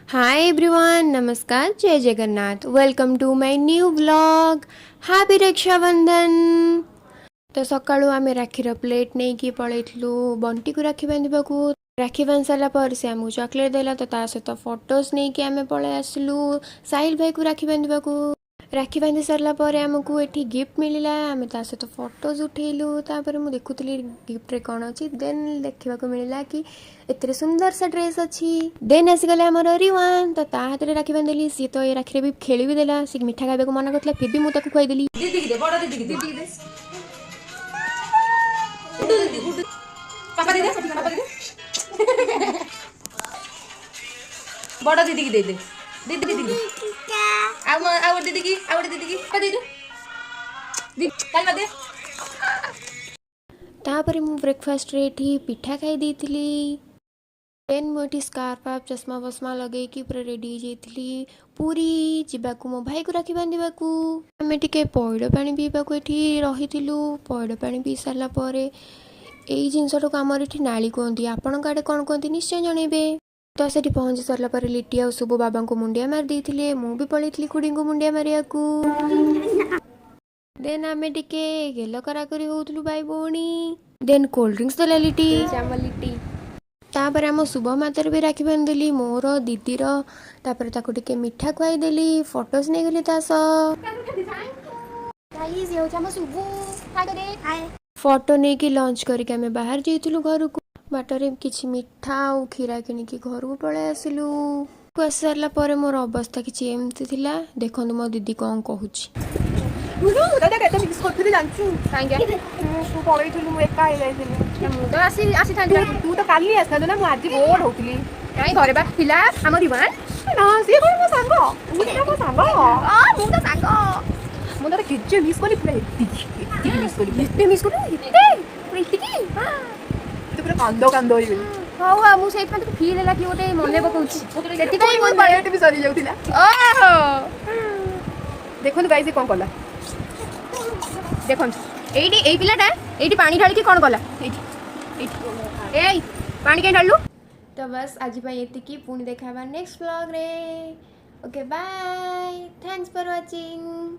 हाय everyone, नमस्कार, जय Jagannath. Welcome to my new vlog. Happy Rakshabandhan. तो सकाळू आम राखीर प्लेट नहीं कि पलैलु बंटी को राखी बांधवाकू। राखी बांध सारा पर से आमको चॉकलेट देला, तो ता सहित फोटोज नहीं कि आम पलै आसलु साहिल भाई को राखी बांधवाकू। राखी बांधि सारा पर आमको ये गिफ्ट मिलला, आम ता सहित फोटोज उठेलु। तापर मु देखुली गिफ्ट रे कौन अच्छी, देन देखा मिलला कि एते सुंदर सा ड्रेस अच्छी। देन आसीगला आमर रिवान, तो ता हाथ में राखी बांधली। सी तो ये राखी भी खेली भी देला। सी मिठा खाइबा को मना करथला, फिर भी मु ताको खुआई दीदी के दे, बड़ दीदी के दे, पापा दे दे, पापा दे दे, बड़ दीदी की दे दे, दीदी दीदी आउ दीदी की पापा दे दे, दीदी काल दे। तापर मु ब्रेकफास्ट रे एठी पिठा खाई देइथिली। देन मुझे स्कार्फ आप चश्मा बसमा लगे कि पूरा रेडी जाइली पूरी जीवाकू मो भाई को राखी बांधवाकू। आम टे पैड़ पा पीवाकू ये रही। पैड़ पा पी सारा पर यही जिनसटा को आमर ये नाली कहती, आपण आड़े कौन कहती निश्चय जनइबे। तो से पहुँची सारा पर लिटी आ शुभ बाबा को मुंडिया मार देते। मु भी पलैली खुड़ी को मुंडिया मारिया। देन आम टे गेल कराकरी होलु भाई भौणी। देन कोल्ड ड्रिंक्स देला लिटी लिटी। तापर आम शुभ मातर भी राखी बांधिदेली मोर दीदीर। तापर ताको टिके मिठा खुआईदेली, फोटोज नहीं गली तास। फोटो नहीं कि लंच करके आम बाहर जाइलु घर को। बाटर किसी मिठा और खीरा किनिकी घर को पलै आसिलु। आस सारा पर मोर अवस्था किसी एमती थिला। देखो मो दीदी कौन कहूँ। तू तो काली आस ना मुझे आज बोर्ड होती कहीं घरे बा पिला आम रिवान ना सी कौन मो सांग मो सांग मु तो सांग मु तो किचे मिस करी पूरा एति मिस करी एति मिस करी एति तू पूरा कांदो कांदो ही हां हां मु सेट में फील होला कि ओटे मने पकाउची एति कई मन बायोटे भी सरी जाउतिला ओहो देखो गाइस कौन कला देखो एडी ए पिलाटा एडी पानी ढाल के कौन कला ए पानी के ढालू। तो बस आज ये पुणी देखा नेक्स्ट व्लॉग रे। Okay bye, thanks for watching.